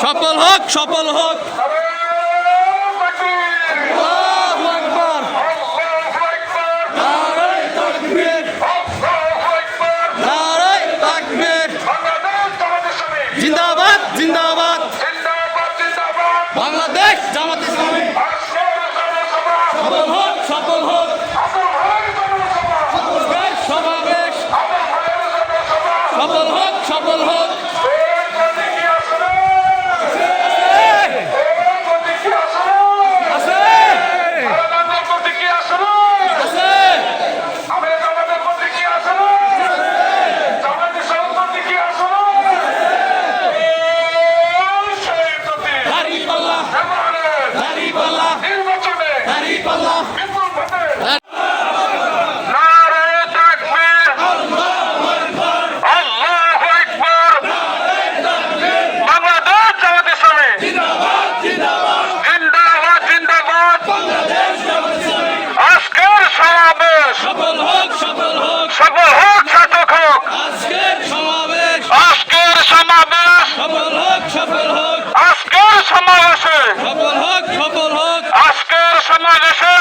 সফল হোক, সফল হোক। আল্লাহু আকবার। নারায়ে তাকবীর। নারায়ে তাকবীর। জিন্দাবাদ, জিন্দাবাদ। বাংলাদেশ জামাত ইসলামী সফল হোক, সফল হোক। সমাবেশ সফল হোক, সফল হোক। সফল হোক, সফল হোক। সফল হোক, সার্থক হোক। আজকের সমাবেশ আজকের সমাবেশ সফল হোক, সফল হোক। আজকের সমাবেশে সফল হোক, সফল হোক। আজকের সমাবেশে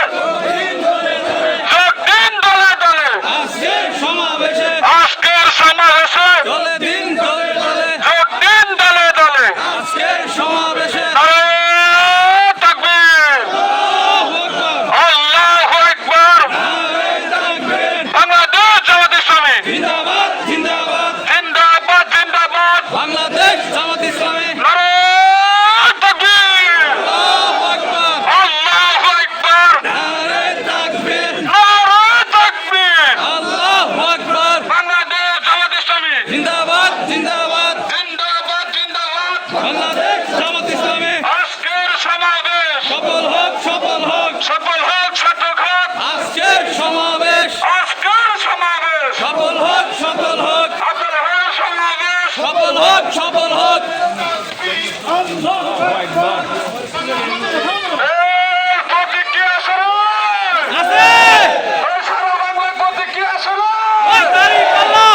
যোগ দিন দলে দলে। আজকের সমাবেশে আজকের সমাবেশে দলে দিন, দলে দলে। যোগ দিন দলে দলে। আজকের সমাবেশে নারায়ে তাকবীর। আল্লাহু আকবার। আল্লাহু আকবার। নারায়ে তাকবীর। বাংলাদেশ জামাত ইসলামী জিন্দাবাদ, জিন্দাবাদ। জিন্দাবাদ, জিন্দাবাদ। বাংলাদেশ জামাত ইসলামী নারায়ে তাকবীর। আল্লাহু আকবার। আল্লাহু আকবার। নারায়ে তাকবীর। নারায়ে তাকবীর। আল্লাহু আকবার। বাংলাদেশ জামাত ইসলামী জিন্দাবাদ, জিন্দাবাদ। জিন্দাবাদ, জিন্দাবাদ। বাংলাদেশ জামাত ইসলামী আজকের সমাবেশ সফল হোক, সফল হোক। সফল হোক, সার্থক হোক। আজকের সমাবেশ আজকের সমাবেশ সফল হোক, সফল হোক। সফল হোক, সমাবেশ সফল হোক, সফল হোক। এর প্রতিক্রিয়া শুরু। আছে এই সারা বাংলার প্রতিক্রিয়া শুরু। তারিখ আল্লাহ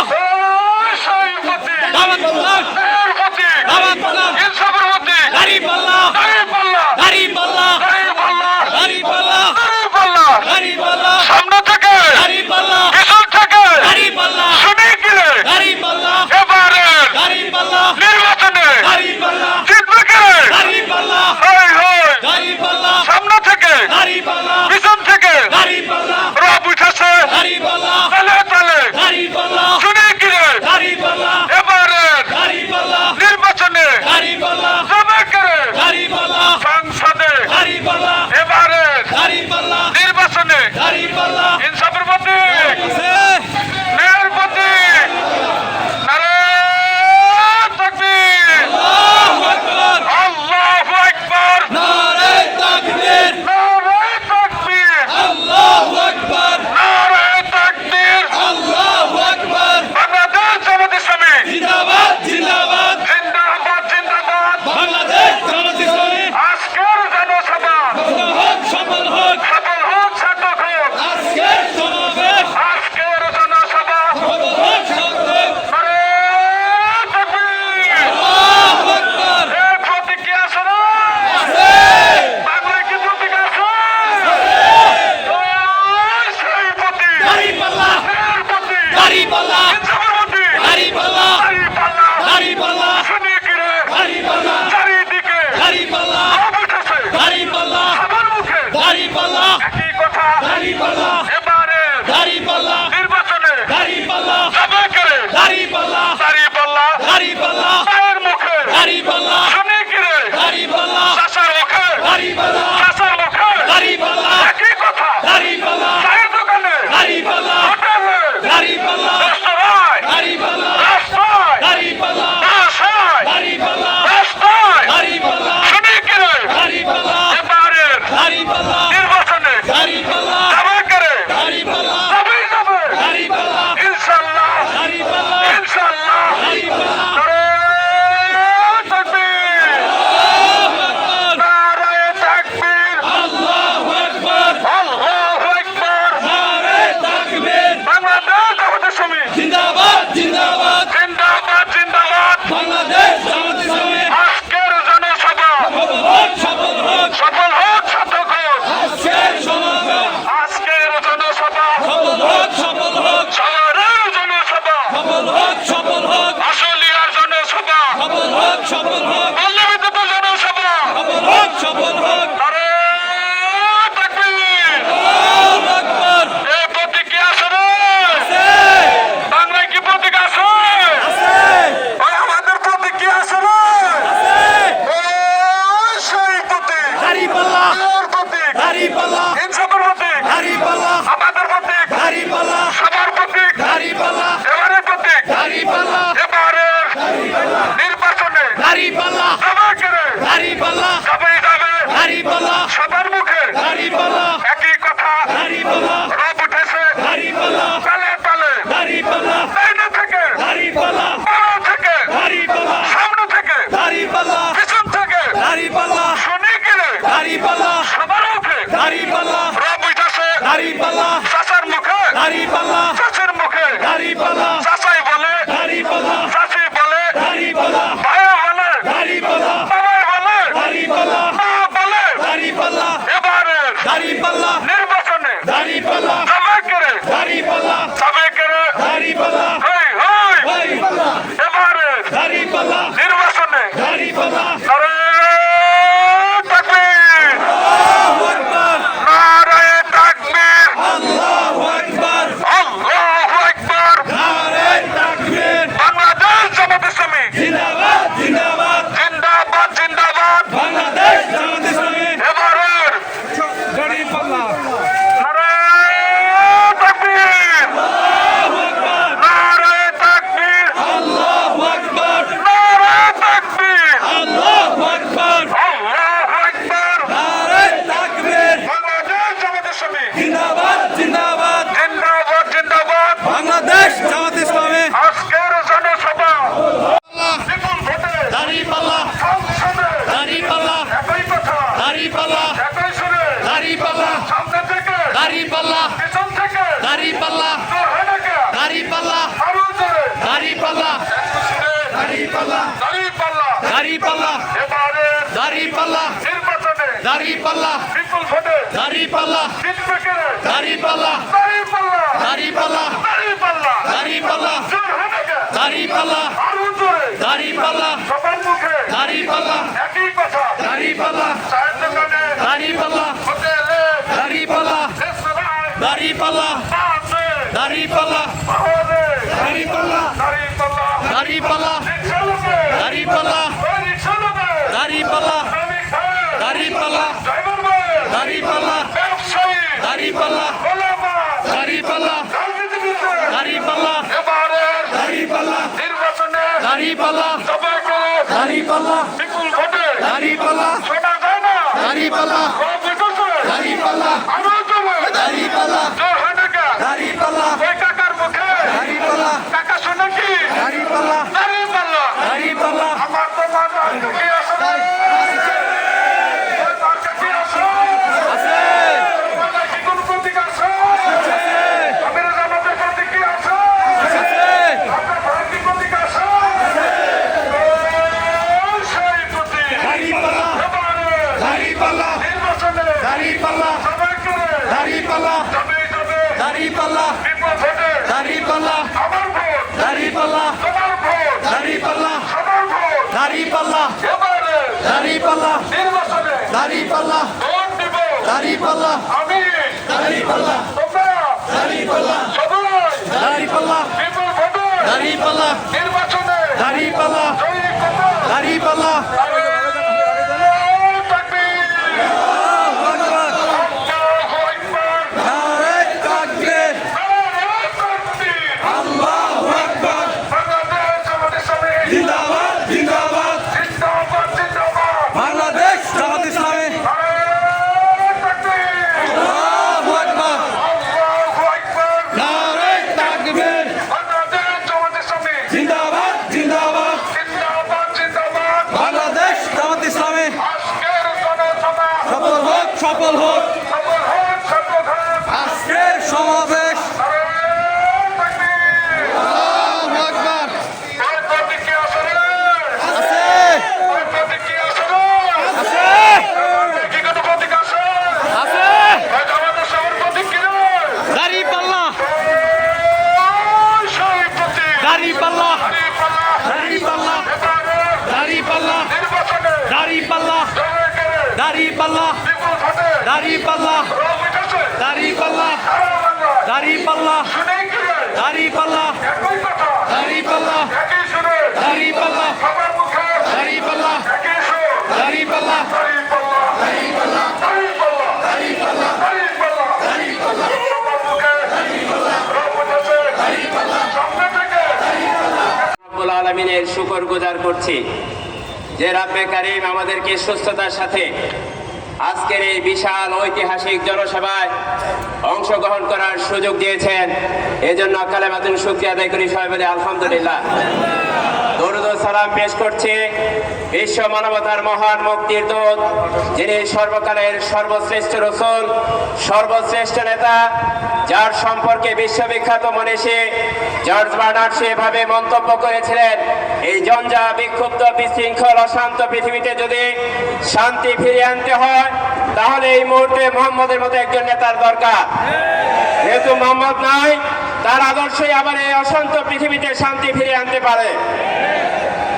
এই সেই প্রতীক। দাওয়াত আল্লাহ এর প্রতীক। দাওয়াত আল্লাহ ইনসাফের প্রতীক। গরিব আল্লাহ গরিব আল্লাহ। গরিব আল্লাহ গরিব আল্লাহ। গরিব আল্লাহ গরিব আল্লাহ। গরিব আল্লাহ সামনে থেকে গরিব আল্লাহ পিছন থেকে গরিব আল্লাহ শুনে গেলে গরিব আল্লাহ এবারের গরিব আল্লাহ নির্বাচনে গরিব আল্লাহ জিতবে কে? গরিব আল্লাহ হয় হয়। গরিব আল্লাহ সামনে থেকে গরিব আল্লাহ পিছন থেকে গরিব আল্লাহ রব উঠেছে গরিব আল্লাহ তালে তালে গরিব আল্লাহ শুনে গেলে গরিব আল্লাহ এবারের গরিব আল্লাহ নির্বাচনে গরিব আল্লাহ যাবে কে? গরিব আল্লাহ সংসদে গরিব আল্লাহ এবারের গরিব আল্লাহ নির্বাচনে গরিব আল্লাহ ইনসাফের প্রতীক। আছে ন্যায়ের প্রতীক। নারায়ে তাকবীর। আল্লাহু আকবার আল্লাহু আকবার। নারায়ে তাকবীর নারায়ে তাকবীর। আল্লাহু আকবার নারায়ে তাকবীর। আল্লাহু আকবার বাংলাদেশ জামাত ইসলামী জিন্দাবাদ, জিন্দাবাদ। জিন্দাবাদ, জিন্দাবাদ। বাংলাদেশ জামাত ইসলামী আজকের জনসভা সফল হোক, সফল হোক। সফল হোক, সার্থক হোক। আজকের সমাবেশ আজকের জনসভা সফল হোক, সফল হোক। নারায়ে তাকবীর। আল্লাহু আকবার এর প্রতিক্রিয়া শুরু। আছে বাংলায় কি প্রতীক আছে? ওই সেই প্রতীক। গরিব আল্লাহ ন্যায়ের প্রতীক। গরিব আল্লাহ ইনসাফের প্রতীক। গরিব আল্লাহ গরিব আল্লাহ। গরিব আল্লাহ শুনে গেলে গরিব আল্লাহ চারিদিকে গরিব আল্লাহ রব উঠেছে গরিব আল্লাহ সবার মুখে গরিব আল্লাহ একই কথা। গরিব আল্লাহ এবারের গরিব আল্লাহ নির্বাচনে গরিব আল্লাহ যাবে কে? গরিব আল্লাহ গরিব আল্লাহ। গরিব আল্লাহ মায়ের মুখে গরিব আল্লাহ শুনে গেলে গরিব আল্লাহ চাচার মুখে গরিব আল্লাহ চাচার মুখে গরিব আল্লাহ একই কথা। গরিব আল্লাহ চায়ের দোকানে গরিব আল্লাহ হোটেলে গরিব আল্লাহ রেস্তোরাঁয় গরিব আল্লাহ রাস্তায় গরিব আল্লাহ বাসায় গরিব আল্লাহ রাস্তায় গরিব আল্লাহ শুনে গেলে গরিব আল্লাহ এবারের গরিব আল্লাহ নির্বাচনে গরিব আল্লাহ যাবে কে? সফল হোক বাল্যবিদ্যুৎ জনসভা সফল হোক সফল হোক আরে তাকবীর আল্লাহু আকবার এই প্রতীক কি আছে রে আছে বাংলায় কি প্রতীক আছে আছে ওই আমাদের প্রতীক কি আছে রে আছে ওই সেই প্রতীক দাড়িপাল্লা এর প্রতীক দাড়িপাল্লা ইনসাফের প্রতীক দাড়িপাল্লা আমাদের প্রতীক দাড়িপাল্লা সবার প্রতীক দাড়িপাল্লা এবারের প্রতীক দাড়িপাল্লা এবারের নির্বাচনে দাড়িপাল্লা সবাইকে দাড়িপাল্লা সবাই যাবে দাড়িপাল্লা সবার মুখে দাড়িপাল্লা একই কথা দাড়িপাল্লা রব উঠেছে দাড়িপাল্লা তালে তালে দাড়িপাল্লা লাইনে থেকে দাড়িপাল্লা পাড়া থেকে দাড়িপাল্লা সামনে থেকে দাড়িপাল্লা পিছন থেকে দাড়িপাল্লা শুনি গেলে দাড়িপাল্লা সবার মুখে দাড়িপাল্লা রব উঠেছে দাড়িপাল্লা চাচার মুখে দাড়িপাল্লা চাচির মুখে দাড়িপাল্লা চাচাই বলে দাড়িপাল্লা চাচি বলে দাড়িপাল্লা ভাইয়া বলে দাড়িপাল্লা বাবাই বলে দাড়িপাল্লা মা বলে দাড়িপাল্লা এবারের দাড়িপাল্লা নির্বাচনে দাড়িপাল্লা সবাইকে দাড়িপাল্লা সবাইকে দাড়িপাল্লা হই হই দাড়িপাল্লা এবারের দাড়িপাল্লা নির্বাচনে দাড়িপাল্লা নারে তাকবীর আল্লাহু আকবার নারে তাকবীর আল্লাহু আকবার আল্লাহু আকবার নারে তাকবীর বাংলাদেশ জামাত ইসলামী জিন্দাবাদ জিন্দাবাদ জিন্দাবাদ জিন্দাবাদ বাংলাদেশ জামাত ইসলামী এবারের দাড়িপাল্লা নারে তাকবীর আল্লাহু আকবার নারে তাকবীর আল্লাহু আকবার নারে তাকবীর আল্লাহু আকবার আল্লাহু আকবার নারে তাকবীর বাংলাদেশ জামাত ইসলামী জিন্দাবাদ জিন্দাবাদ জিন্দাবাদ জিন্দাবাদ বাংলাদেশ জামাত ইসলামী আজকের জনসভা বিপুল ভোটে দাড়িপাল্লা সংসদে দাড়িপাল্লা একই কথা দাড়িপাল্লা একই সুরে দাড়িপাল্লা সামনে থেকে দাড়িপাল্লা পিছন থেকে দাড়িপাল্লা তোর হেডাকে দাড়িপাল্লা আরো জোরে দাড়িপাল্লা একটু সুরে দাড়িপাল্লা দাঁড়িপাল্লা দাড়িপাল্লা এবারের দাড়িপাল্লা নির্বাচনে দাড়িপাল্লা বিপুল ভোটে দাড়িপাল্লা জিতবে কে দাড়িপাল্লা দাঁড়িপাল্লা দাড়িপাল্লা দাঁড়িপাল্লা দাড়িপাল্লা তোর হেডাকে দাড়িপাল্লা আরো জোরে দাড়িপাল্লা সবার মুখে দাড়িপাল্লা একই কথা দাড়িপাল্লা চায়ের দোকানে দাড়িপাল্লা হোটেলে দাড়িপাল্লা রেস্তোরাঁয় দাড়িপাল্লা বাসে দাড়িপাল্লা শহরে দাড়িপাল্লা দাঁড়িপাল্লা দাড়িপাল্লা রিক্সালোকে দাড়িপাল্লা রিক্সালোকে দাড়িপাল্লা শ্রমিক ভাই দাড়িপাল্লা ড্রাইভার ভাই দাড়িপাল্লা ব্যবসায়ী দাড়িপাল্লা ওলামা দাড়িপাল্লা রাজনীতিবিদ দাড়িপাল্লা এবারের দাড়িপাল্লা নির্বাচনে দাড়িপাল্লা সবাইকে দাড়িপাল্লা বিপুল ভোটে দাড়িপাল্লা শোনা যায় না দাড়িপাল্লা সব উঠেছে দাড়িপাল্লা আরো জোরে দাড়িপাল্লা জোর হয় না কে? দাড়িপাল্লা ওই কাকার মুখে দাড়িপাল্লা কাকা শোনে কি দাড়িপাল্লা দাঁড়িপাল্লা দাড়িপাল্লা আমার তো মাথা কি আছে রে? ওই তার কাছে আছে? আছে তোমাদের কি কোনো প্রতীক আছে? আমির জামাতের প্রতীক কি আছে? আছে আপনার ভাইয়ের কি প্রতীক আছে? ওই সেই প্রতীক। দাড়িপাল্লা এবারে দাড়িপাল্লা নির্বাচনে দাড়িপাল্লা সবাইকে দাড়িপাল্লা যাবে যাবে দাড়িপাল্লা বিপুল ভোটে দাড়িপাল্লা আমার ভোট দাড়িপাল্লা তোমার ভোট দাড়িপাল্লা সবার ভোট দাড়িপাল্লা এবারে দাড়িপাল্লা নির্বাচনে দাড়িপাল্লা ভোট দিব দাড়িপাল্লা আমি দাড়িপাল্লা তোমরা দাড়িপাল্লা সবাই দাড়িপাল্লা বিপুল ভোটে দাড়িপাল্লা নির্বাচনে দাড়িপাল্লা জয়ী করো। দাড়িপাল্লা আরে তাকবীর আল্লাহু আকবার আল্লাহু আকবার নারে তাকবীর নারে তাকবীর আল্লাহু আকবার বাংলাদেশ জামাত ইসলামী জিন্দাবাদ জিন্দাবাদ জিন্দাবাদ জিন্দাবাদ বাংলাদেশ জামাত ইসলামী নারে তাকবীর আল্লাহু আকবার আল্লাহু আকবার নারে তাকবীর বাংলাদেশ জামাত ইসলামী জিন্দাবাদ জিন্দাবাদ জিন্দাবাদ জিন্দাবাদ বাংলাদেশ জামাত ইসলামী আজকের জনসভা সফল হোক সফল হোক সফল হোক সফল হোক আজকের সমাবেশ নারে তাকবীর আল্লাহু আকবার ওই প্রতীক কি আছে রে? আছে ওই প্রতীক কি আছে রে? আছে কি কোনো প্রতীক আছে? আছে ওই জামাতের সবার প্রতীক কি রে? দাড়িপাল্লা ওই সেই প্রতীক। দাড়িপাল্লা দাঁড়িপাল্লা। দাড়িপাল্লা এবারে দাড়িপাল্লা দাঁড়িপাল্লা জনগণের দাঁড়িপাল্লা বিপুল ভোটে দাঁড়িপাল্লা রোগ উঠেছে। দাঁড়িপাল্লা সারা বাংলা দাঁড়িপাল্লা শুনেই কি যায়? দাঁড়িপাল্লা একই কথা, দাঁড়িপাল্লা একই সুরে, দাঁড়িপাল্লা সবার মুখে দাঁড়িপাল্লা একই সুর। দাঁড়িপাল্লা দাঁড়িপাল্লা, দাঁড়িপাল্লা, দাঁড়িপাল্লা, দাঁড়িপাল্লা। সবার মুখে রোগ উঠেছে। সামনে থেকে রব্বুল আলামিনের শুকর গুজার করছি যে রব্বে কারীম আমাদেরকে সুস্থতার সাথে আজকের এই বিশাল ঐতিহাসিক জনসভায় অংশগ্রহণ করার সুযোগ দিয়েছেন। এজন্য কালেমাতুন শুকরিয়া আদায় করি, সবাই বলে আলহামদুলিল্লাহ। দরুদ ও সালাম পেশ করছি বিশ্ব মানবতার মহান মুক্তির দূত, যিনি সর্বকালের সর্বশ্রেষ্ঠ রাসূল, সর্বশ্রেষ্ঠ নেতা, যার সম্পর্কে বিশ্ববিখ্যাত মনীষী জর্জ বার্নার্ড সেভাবে মন্তব্য করেছিলেন, এই জঞ্জা বিক্ষুব্ধ বিশৃঙ্খল অশান্ত পৃথিবীতে যদি শান্তি ফিরিয়ে আনতে হয় তাহলে এই মুহূর্তে মোহাম্মদের মতো একজন নেতার দরকার। যেহেতু মোহাম্মদ নাই, তার আদর্শই আবার এই অশান্ত পৃথিবীতে শান্তি ফিরিয়ে আনতে পারে।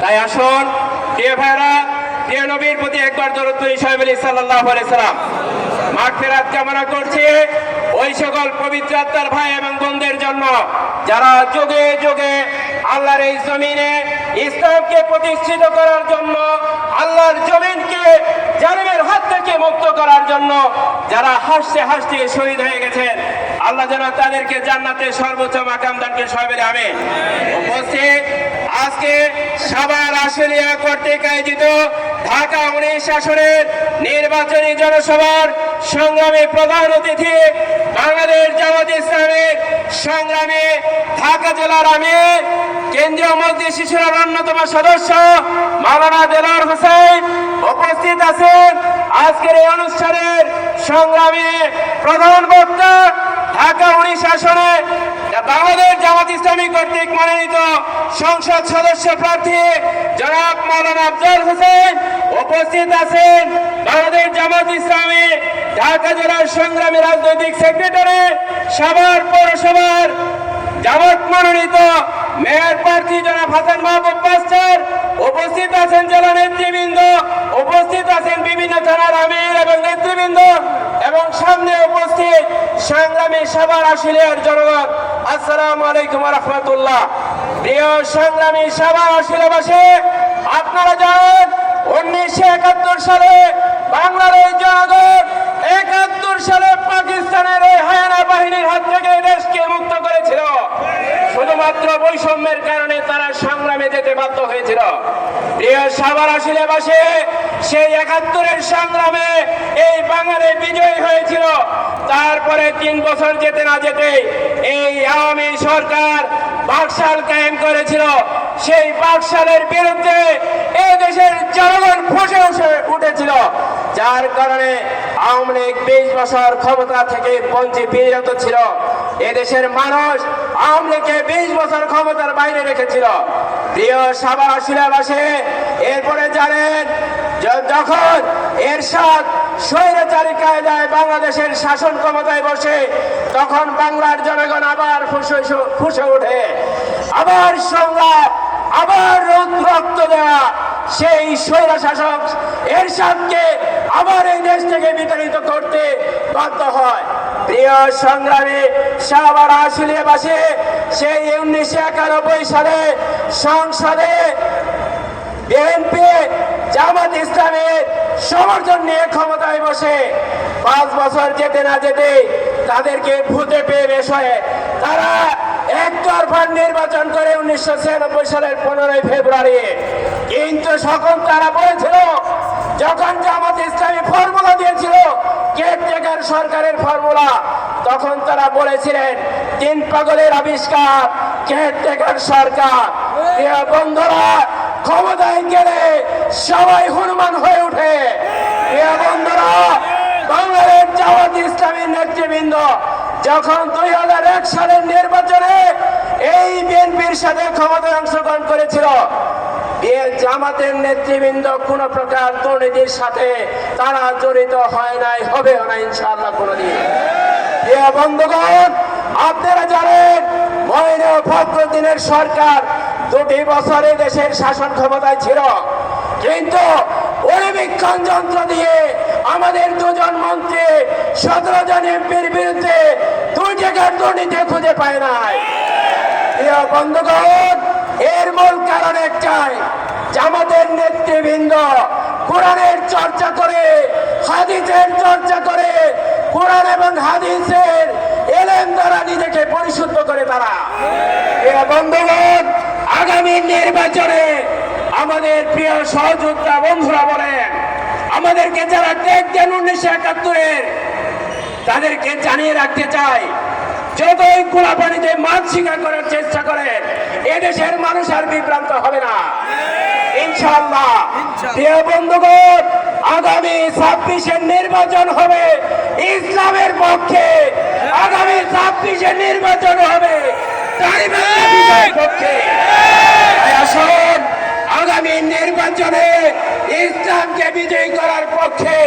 তাই আসুন প্রিয় ভাইরা, প্রিয় নবীর প্রতি একবার দরুদ পড়ি, সবাই বলি সাল্লাল্লাহু আলাইহি সাল্লাম। মাগফিরাত কামনা করছি ওই সকল পবিত্র আত্মার ভাই এবং বোনদের জন্য যারা যুগে যুগে আল্লাহর এই জমিনে ইসলামকে প্রতিষ্ঠিত করার জন্য, আল্লাহর জমিনকে জালিমের হাত থেকে মুক্ত করার জন্য যারা হাসতে হাসতে শহীদ হয়ে গেছেন, আল্লাহ যেন তাদেরকে জান্নাতের সর্বোচ্চ মাকাম দান করে, সবাই বলে আমিন। উপস্থিত আজকে সাভার আশুলিয়া কর্তৃক আয়োজিত ঢাকা 19 আসনের নির্বাচনী জনসভার সংগ্রামী প্রধান অতিথি বাংলাদেশ জামাত ইসলামের সংগ্রামী ঢাকা জেলার আমির, কেন্দ্রীয় মজলিস শিশুর অন্যতম সদস্য মাওলানা দেলোয়ার হোসেন উপস্থিত আছেন। আজকের এই অনুষ্ঠানের সংগ্রামী প্রধান বক্তা ঢাকা 19 আসনে বাংলাদেশ জামাত ইসলামী কর্তৃক মনোনীত সংসদ সদস্য প্রার্থী জনাব মাওলানা আফজাল হোসেন উপস্থিত আছেন। বাংলাদেশ জামাত ইসলামী ঢাকা জেলার সংগ্রামী রাজনৈতিক সেক্রেটারি, সাভার পৌরসভার জামাত মনোনীত মেয়র প্রার্থী জনাব হাসান মাহবুব মাস্টার উপস্থিত আছেন। জেলা নেতৃবৃন্দ উপস্থিত আছেন, বিভিন্ন থানার আমির এবং নেতৃবৃন্দ, এবং সামনে উপস্থিত সংগ্রামী সাভার আশুলিয়ার জনগণ, আসসালামু আলাইকুম ওয়া রাহমাতুল্লাহ। প্রিয় সংগ্রামী সাভার আশুলিয়াবাসী, আপনারা জানেন 1971 সালে বাংলার এই জনগণ 71 সালে পাকিস্তানের এই হায়ানা বাহিনীর হাত থেকে এই দেশকে মুক্ত করেছিল। শুধুমাত্র বৈষম্যের কারণে তারা সংগ্রামে যেতে বাধ্য হয়েছিল। প্রিয় সাভার আশুলিয়াবাসী, সেই 71-এর সংগ্রামে এই বাঙালি বিজয়ী হয়েছিল। তারপরে 3 বছর যেতে না যেতে এই আওয়ামী সরকার বাকশাল কায়েম করেছিল। সেই বাকশালের বিরুদ্ধে এই দেশের জনগণ ফুঁসে উঠেছিল, যার কারণে আওয়ামী লীগ 20 বছর ক্ষমতা থেকে বঞ্চিত বিরত ছিল। এদেশের মানুষ আওয়ামী লীগকে 20 বছর ক্ষমতার বাইরে রেখেছিল। প্রিয় সাভার আশুলিয়াবাসী, এরপরে জানেন যখন এরশাদ স্বৈরাচারী কায়দায় বাংলাদেশের শাসন ক্ষমতায় বসে, তখন বাংলার জনগণ আবার ফুঁসে ওঠে, আবার সংগ্রাম, আবার রক্ত দেওয়া সেই স্বৈরা শাসক এরশাদকে আবার এই দেশ থেকে বিতাড়িত করতে বাধ্য হয়। প্রিয় সংগ্রামী সাভার আশুলিয়াবাসী, সেই 1991 সালে সংসদে বিএনপি জামাত ইসলামের সমর্থন নিয়ে ক্ষমতায় বসে 5 বছর যেতে না যেতে তাদেরকে ভূতে পেয়ে বেশ হয়ে তারা একতরফা নির্বাচন করে 1996 সালের 15 ফেব্রুয়ারি। কিন্তু সকল তারা বলেছিল, যখন জামাত ইসলামী ফর্মুলা দিয়েছিল কেয়ারটেকার সরকারের ফর্মুলা, তখন তারা বলেছিলেন 3 পাগলের আবিষ্কার কেয়ারটেকার সরকার। প্রিয় বন্ধুরা, ক্ষমতায় গেলে সবাই হনুমান হয়ে ওঠে। প্রিয় বন্ধুরা, বাংলাদেশ জামাত ইসলামীর নেতৃবৃন্দ যখন 2001 সালের নির্বাচনে এই বিএনপির সাথে ক্ষমতায় অংশগ্রহণ করেছিল, জামাতের নেতৃবৃন্দ কোন প্রকার দুর্নীতির সাথে তারা জড়িত হয় নাই, হবেও না ইনশাআল্লাহ কোনদিন। প্রিয় বন্ধুগণ, আপনারা জানেন মঈন ফখরুদ্দিনের সরকার 2 বছরে দেশের শাসন ক্ষমতায় ছিল, কিন্তু পরিবীক্ষণ যন্ত্র দিয়ে আমাদের দুজন মন্ত্রী 17 জন এমপির বিরুদ্ধে 2 টাকার দুর্নীতি খুঁজে পায় নাই। প্রিয় বন্ধুগণ, এর মূল কারণ একটাই, জামাতের নেতৃবৃন্দ কোরআনের চর্চা করে, হাদিসের চর্চা করে, কোরআন এবং হাদিসের এলেম দ্বারা নিজেকে পরিশুদ্ধ করে তারা। প্রিয় বন্ধুগণ, আগামী নির্বাচনে আমাদের প্রিয় সহযোদ্ধা বন্ধুরা বলেন, আমাদেরকে যারা ত্যাগ দেন 1971-এর, তাদেরকে জানিয়ে রাখতে চাই, যতই গোলাপানিতে মাছ শিকার করার চেষ্টা করে এদেশের মানুষ আর বিভ্রান্ত হবে না ইনশাআল্লাহ। প্রিয় বন্ধুগণ, আগামী 26-এর নির্বাচন হবে ইসলামের পক্ষে, আগামী 26-এর নির্বাচন হবে তালিবানের পক্ষে। তাই আসুন, আগামী নির্বাচনে ইসলামকে বিজয়ী করার পক্ষে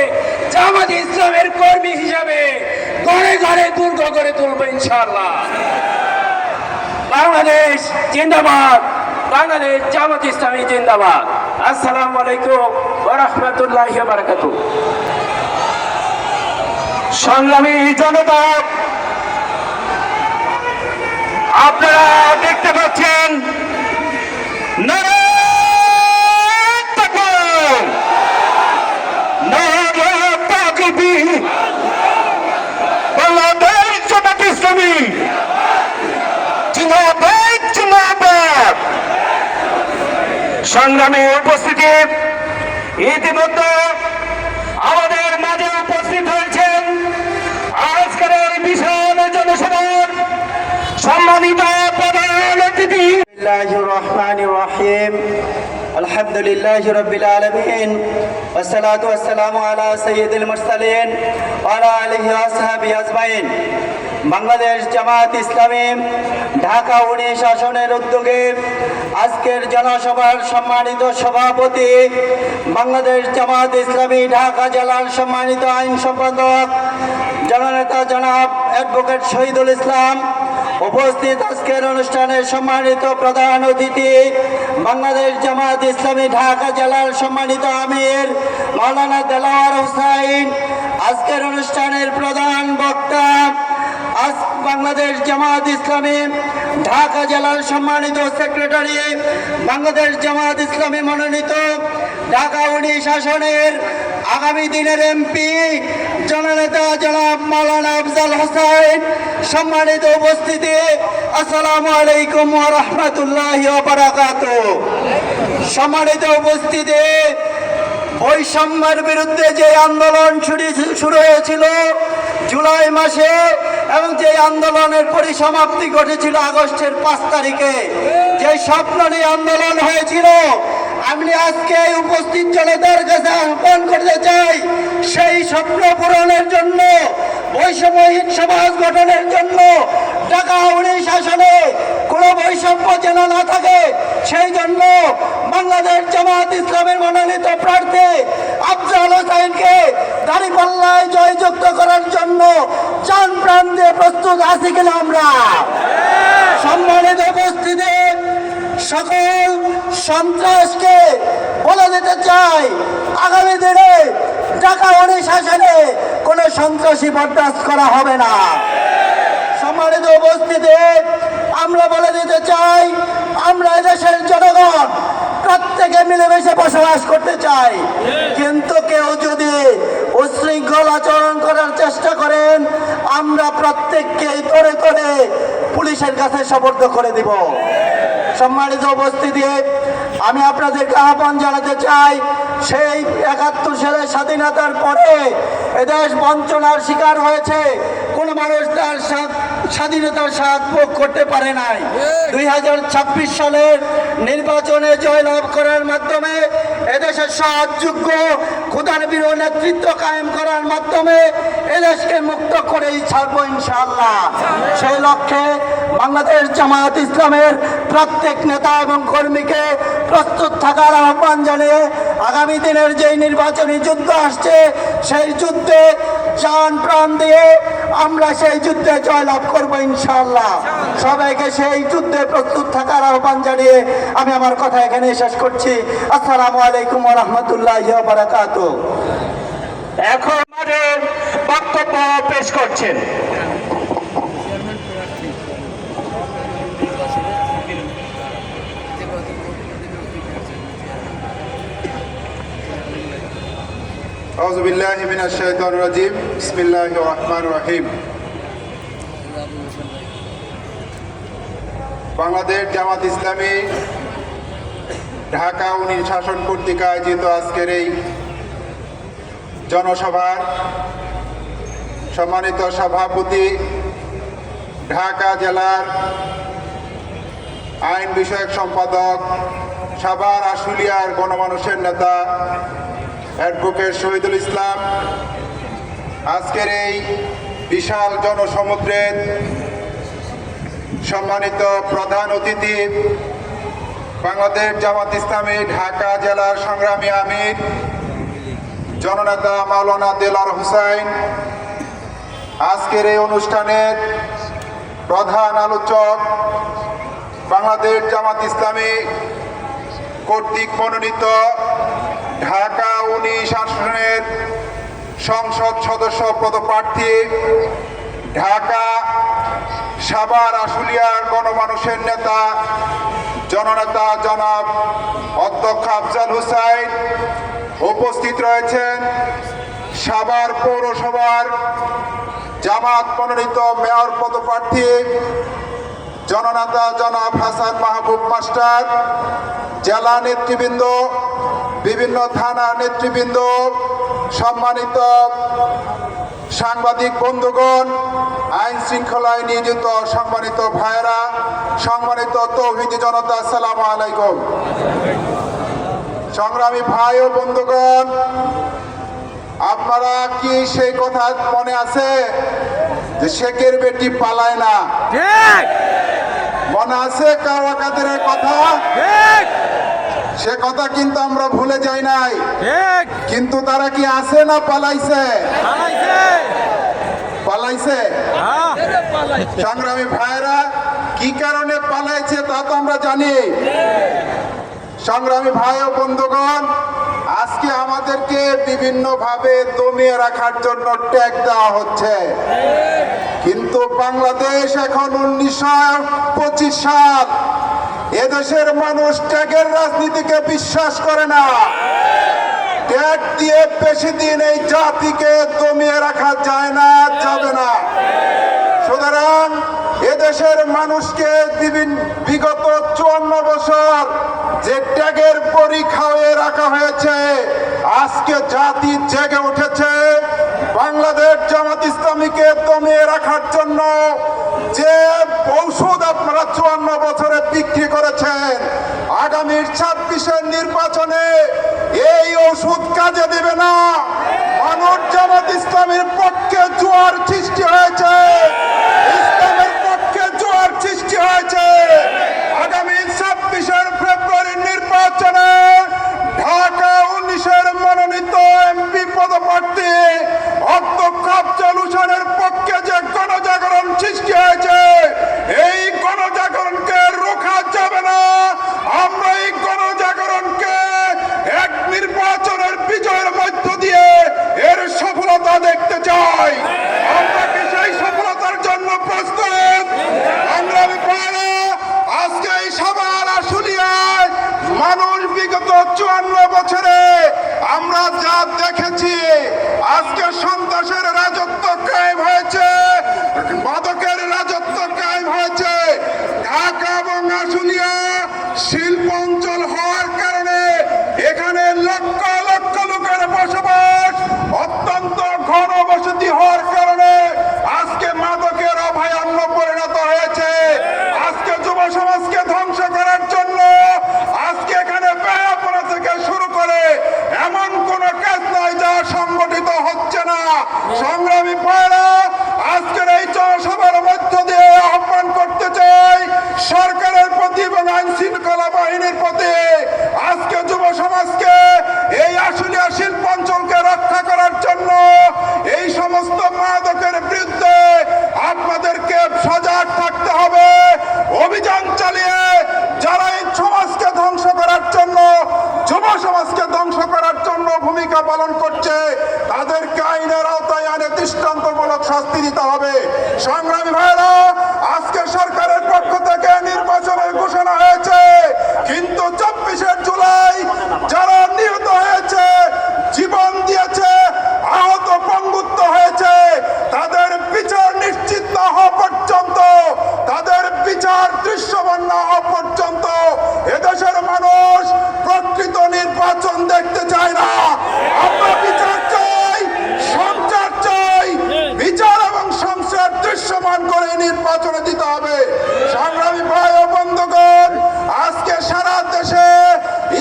জামাত ইসলামের কর্মী হিসাবে ঘরে ঘরে দুর্গ করে তুলব ইনশাআল্লাহ। বাংলাদেশ জিন্দাবাদ, বাংলাদেশ জামাত ইসলামী জিন্দাবাদ। আসসালামু আলাইকুম ওয়া রাহমাতুল্লাহি ওয়া বারাকাতুহু। সংগ্রামী জনতা, আপনারা দেখতে পাচ্ছেন নারে তাকবীর, নারে তাকবীর, বাংলাদেশ জামাত ইসলামী জিন্দাবাদ জিন্দাবাদ। সংগ্রামী উপস্থিতি, ইতিমধ্যে আমাদের মাঝে উপস্থিত হয়েছেন আজকের এই বিশাল জনসভার সম্মানিত প্রধান অতিথি। বিসমিল্লাহির রহমানির রহিম, আলহামদুলিল্লাহি রাব্বিল আলামিন, ওয়াসসালাতু ওয়াসসালামু আলা সাইয়্যিদিল মুরসালিন ওয়া আলা আলিহি ওয়া সাহবিহি আজমাইন। বাংলাদেশ জামাত ইসলামী ঢাকা 19 আসনের উদ্যোগে আজকের জনসভার সম্মানিত সভাপতি, বাংলাদেশ জামাত ইসলামী ঢাকা জেলার সম্মানিত আইন সম্পাদক জননেতা জনাব অ্যাডভোকেট শহীদুল ইসলাম, উপস্থিত আজকের অনুষ্ঠানের সম্মানিত প্রধান অতিথি, বাংলাদেশ জামাত ইসলামী ঢাকা জেলার সম্মানিত আমির মাওলানা দেলাওয়ার হোসাইন, আজকের অনুষ্ঠানের প্রধান বক্তা বাংলাদেশ জামাত ইসলামী ঢাকা জেলার সম্মানিত সেক্রেটারি, বাংলাদেশ জামাত ইসলামী মনোনীত ঢাকা 19 আসনের আগামী দিনের এমপি জননেতা জনাব মাওলানা আফজাল হোসাইন, সম্মানিত উপস্থিতি, আসসালামু আলাইকুম ওয়া রাহমাতুল্লাহি ওয়া বারাকাতুহু। সম্মানিত উপস্থিতি, বৈষম্যের বিরুদ্ধে যে আন্দোলন শুরু হয়েছিল জুলাই মাসে এবং যে আন্দোলনের পরিসমাপ্তি ঘটেছিল আগস্টের 5 তারিখে, যে স্বপ্ন নিয়ে আন্দোলন হয়েছিল, আমি আজকে উপস্থিত জনতার কাছে আহ্বান করতে চাই, সেই স্বপ্ন পূরণের জন্য, বৈষম্যহীন সমাজ গঠনের জন্য, ঢাকা 19 আসনে কোনো বৈষম্য যেন না থাকে, সেই জন্য বাংলাদেশ জামাত ইসলামের মনোনীত প্রার্থী আফজাল হোসাইনকে দাঁড়িপাল্লায় জয়যুক্ত করার জন্য জান প্রাণ দিয়ে প্রস্তুত আছি কিনা আমরা? সম্মানিত উপস্থিতি, সকল সন্ত্রাসকে বলে দিতে চাই, আগামী দিনে ঢাকা 19 আসনে কোনো সন্ত্রাসী বরদাস্ত করা হবে না। সম্মানিত উপস্থিতি, আমরা বলে দিতে চাই, আমরা দেশের জনগণ প্রত্যেকে মিলেমিশে বসবাস করতে চাই, কিন্তু কেউ যদি উশৃঙ্খল আচরণ করার চেষ্টা করেন, আমরা প্রত্যেককে ধরে ধরে পুলিশের কাছে সোপর্দ করে দিব। সম্মানিত উপস্থিতি, আমি আপনাদেরকে আহ্বান জানাতে চাই, সেই 71 সালের স্বাধীনতার পরে এদেশ বঞ্চনার শিকার হয়েছে, কোন মানুষ তার স্বাধীনতার স্বাদ ভোগ করতে পারে নাই। 2026 সালের নির্বাচনে জয়লাভ করার মাধ্যমে এদেশের সহযোগ্য ক্ষুধানিবিড় নেতৃত্ব কায়েম করার মাধ্যমে এদেশকে মুক্ত করেই ছাড়বো ইনশাআল্লাহ। সেই লক্ষ্যে বাংলাদেশ জামাত ইসলামের প্রত্যেক নেতা এবং কর্মীকে প্রস্তুত থাকার আহ্বান জানিয়ে আগামী দিনের যেই নির্বাচনী যুদ্ধ আসছে, সেই যুদ্ধে জান প্রাণ দিয়ে আমরা সেই যুদ্ধে জয়লাভ করবো ইনশাআল্লাহ। সবাইকে সেই যুদ্ধে প্রস্তুত থাকার আহ্বান জানিয়ে আমি আমার কথা এখানে শেষ করছি। আসসালামু আলাইকুম ওয়া রাহমাতুল্লাহি ওয়া বারাকাতুহু। এখন আমাদের বক্তব্য পেশ করছেন أعوذ بالله من الشيطان الرجيم بسم الله الرحمن الرحيم বাংলাদেশ জামাত ইসলামী ঢাকা 19 শাসন কর্তৃক আয়োজিত আজকের এই জনসভার সম্মানিত সভাপতি, ঢাকা জেলার আইন বিষয়ক সম্পাদক, সাভার আশুলিয়ার গণমানুষের নেতা অ্যাডভোকেট শহীদুল ইসলাম, আজকের এই বিশাল জনসমুদ্রের সম্মানিত প্রধান অতিথি, বাংলাদেশ জামাত ইসলামী ঢাকা জেলার সংগ্রামী আমির জননেতা মাওলানা দেলার হোসাইন, আজকের এই অনুষ্ঠানের প্রধান আলোচক, বাংলাদেশ জামাত ইসলামী কর্তৃক মনোনীত ঢাকা 19 আসনের সংসদ সদস্য পদপ্রার্থী, ঢাকা সাভার আশুলিয়ার গণমানুষের নেতা জননেতা জনাব অধ্যক্ষ আফজাল হোসাইন, উপস্থিত রয়েছেন সাভার পৌরসভার জামাত মনোনীত মেয়র পদপ্রার্থী জননেতা জনাব হাসান মাহবুব মাস্টার, জেলা নেতৃবৃন্দ, বিভিন্ন থানা নেতৃবৃন্দ, সম্মানিত সাংবাদিক বন্ধুগণ, আইন শৃঙ্খলায় নিয়োজিত সম্মানিত ভাইয়েরা, সম্মানিত তৌহিদি জনতা, আসসালামু আলাইকুম। সংগ্রামী ভাই ও বন্ধুগণ, আপনারা কি সেই কথা মনে আছে যে শেখের বেটি পালায় না? মনে আছে কাওয়া কাদেরের কথা? সে কথা কিন্তু আমরা ভুলে যাই নাই। কিন্তু তারা কি আছে না পালাইছে? পালাইছে। সংগ্রামী ভাইরা, কি কারণে পালাইছে তা তো আমরা জানি। সংগ্রামী ভাই ও বন্ধুগণ, আজকে আমাদেরকে বিভিন্ন ভাবে দমিয়ে রাখার জন্য ট্যাগ দেওয়া হচ্ছে, কিন্তু বাংলাদেশ এখন 1925 সাল, এদেশের মানুষ ট্যাগের রাজনীতিকে বিশ্বাস করে না। ট্যাগ দিয়ে বেশি দিন এই জাতিকে দমিয়ে রাখা যায় না, যাবে না। সুতরাং এদেশের মানুষকে বিগত 54 বছর যে ট্যাগের বড়ি খাওয়িয়ে রাখা হয়েছে, আজকে জাতি জেগে উঠেছে। বাংলাদেশ জামাত ইসলামীকে দমিয়ে রাখার জন্য যে ঔষধ আপনারা 54 বছরে বিক্রি করেছেন, আগামীর 26-এর নির্বাচনে এই ওষুধ কাজে দেবে না। মানুষ জামাত ইসলামের পক্ষে জোয়ার সৃষ্টি হয়েছে, ইসলামের পক্ষে জোয়ার সৃষ্টি হয়েছে। আগামী 26-এর ফেব্রুয়ারির নির্বাচনে ঢাকা 19-এর মনোনীত এমপি পদপ্রার্থী অধ্যক্ষ আফজাল হোসেনের পক্ষে যে গণজাগরণ সৃষ্টি হয়েছে, এই গণজাগরণকে রোখা যাবে না। আমরা এই গণজাগরণকে এক নির্বাচনের বিজয়ের মধ্য দিয়ে এর সফলতা দেখতে চাই। আমরা কি সেই সফলতার জন্য প্রস্তুত? আজকে এই সাভার আশুলিয়ায় মানুষ বিগত 54 বছরে আমরা যা দেখেছি, আজকে সন্ত্রাসের রাজত্ব কায়েম হয়েছে, মাদকের রাজত্ব কায়েম হয়েছে। ঢাকা এবং আশুলিয়া শিল্প অঞ্চল হওয়ার কারণে এখানে লক্ষ লক্ষ লোকের বসবাস, অত্যন্ত ঘনবসতি হওয়ার কারণে আজকে মাদকের অভয়ারণ্য পরিণত হয়েছে। আজকে যুব সমাজকে ধ্বংস করার জন্য আজকে এখানে ব্যয়াপনা থেকে শুরু করে এমন কোন কাজ নাই যা সংগঠিত হচ্ছে না। সংগ্রামী ভাইরা, আজকের এই জনসভার সমাজকে ধ্বংস করার জন্য ভূমিকা পালন করছে তাদেরকে আইনের আওতায় আনে দৃষ্টান্তমূলক শাস্তি দিতে হবে। সংগ্রামী ভাইরা, আজকে সরকারের পক্ষ থেকে নির্বাচনের ঘোষণা হয়েছে, কিন্তু 24শে জুলাই যারা নিহত হয়েছে, জীবন দিয়েছে, আহত পঙ্গুত্ব হয়েছে, তাদের বিচার নিশ্চিত না হওয়া পর্যন্ত, তাদের বিচার দৃশ্যমান না হওয়া পর্যন্ত এদেশের মানুষ প্রকৃত নির্বাচন দেখতে চায় না। আমরা বিচার চাই, সংস্কার চাই, বিচার এবং সংস্কার দৃশ্যমান করে নির্বাচনে দিতে হবে। সংগ্রামী ভাই ও বন্ধুগণ, আজকে সারা দেশে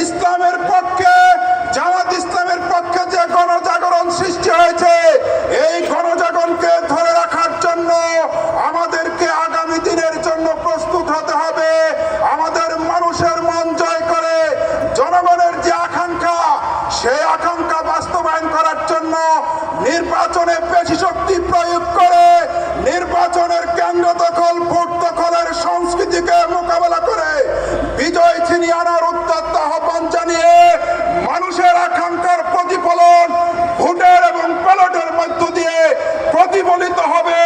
ইসলামের পক্ষে, জামাত ইসলামের পক্ষে যে গণজাগরণ সৃষ্টি হয়েছে, এই গণজাগরণকে ধরে রাখার জন্য আমাদেরকে আগামী দিনের জন্য প্রস্তুত হতে হবে। আমাদের মানুষের মন জয় করে জনগণের যে আকাঙ্ক্ষা, সেই আকাঙ্ক্ষা বাস্তবায়ন করার জন্য নির্বাচনে পেশি শক্তি প্রয়োগ করে নির্বাচনের কেন্দ্র দখল, ভোট দখলের সংস্কৃতিকে মোকাবেলা করে বিজয় ছিনিয়ে আনার উদ্যত আহ্বান জানিয়ে মানুষের আকাঙ্ক্ষার প্রতিফলন ভোটের এবং ব্যালটের মধ্য দিয়ে প্রতিফলিত হবে।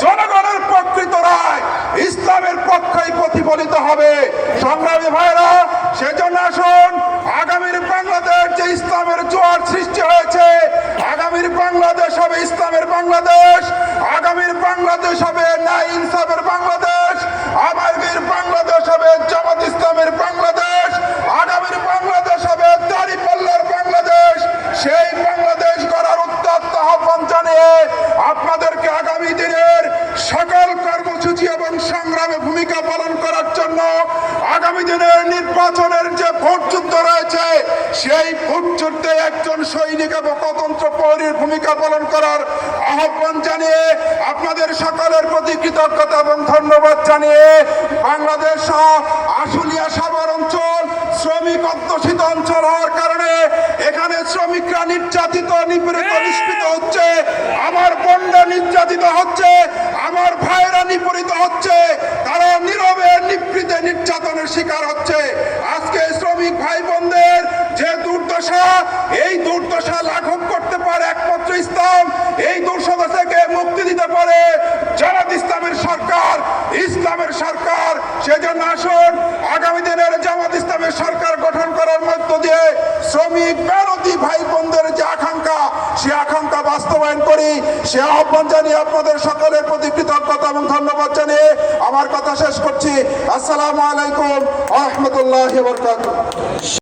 জনগণের প্রকৃত রায় ইসলামের পক্ষেই প্রতিফলিত হবে। সংগ্রামী ভাইরা, সেজন্য আসুন আগামীর বাংলাদেশ যে ইসলামের জোয়ার সৃষ্টি হয়েছে, আগামীর বাংলাদেশ হবে ইসলামের বাংলাদেশ, আগামীর বাংলাদেশ হবে ন্যায় ইনসাফের বাংলাদেশ, আগামীর বাংলাদেশ হবে জামাত ইসলামের বাংলাদেশ, আগামীর বাংলাদেশ হবে দাঁড়িপাল্লার বাংলাদেশ। সেই বাংলাদেশ গড়ার উদ্যত আহ্বান জানিয়ে আপনাদেরকে আগামী দিনের সকল কর্মসূচি এবং সংগ্রামে ভূমিকা পালন করার জন্য আগামী দিনের নির্বাচনের যে ভোট যুদ্ধ রয়েছে, সেই ভোট যুদ্ধে একজন সৈনিক এবং স্বতন্ত্র প্রহরীর ভূমিকা পালন করার আহ্বান জানিয়ে আপনাদের সকলের প্রতি কৃতজ্ঞতা এবং ধন্যবাদ জানিয়ে বাংলাদেশ সহ আশুলিয়া সাভার অঞ্চল শ্রমিক অধ্যুষিত অঞ্চল হওয়ার কারণে এখানে শ্রমিকরা নির্যাতিত, নিপীড়িত, নিষ্পিত হচ্ছে, আমার বোনরা নির্যাতিত হচ্ছে, আমার ভাইরা নিপীড়িত হচ্ছে, তারা নীরবে নিপীড়িত নির্যাতনের শিকার হচ্ছে। আজকে শ্রমিক ভাই বোনদের যে দুর্দশা, এই দুর্দশা লাঘব করতে পারে একমাত্র ইসলাম। এই দুর্দশা থেকে মুক্তি দিতে পারে জামাত ইসলামের সরকার, ইসলামের সরকার। সেজন্য আসুন আগামী দিনের জামাত ইসলামের সরকার গঠন করার মধ্য দিয়ে শ্রমিক মেহনতি ভাই বোনদের যে আকাঙ্ক্ষা, সে আকাঙ্ক্ষা বাস্তবায়ন করি। সে আহ্বান জানিয়ে আপনাদের সকলের প্রতি কৃতজ্ঞতা এবং ধন্যবাদ জানিয়ে আমার কথা শেষ করছি। আসসালামু আলাইকুম ওয়া রাহমাতুল্লাহি ওয়া বারাকাতুহু।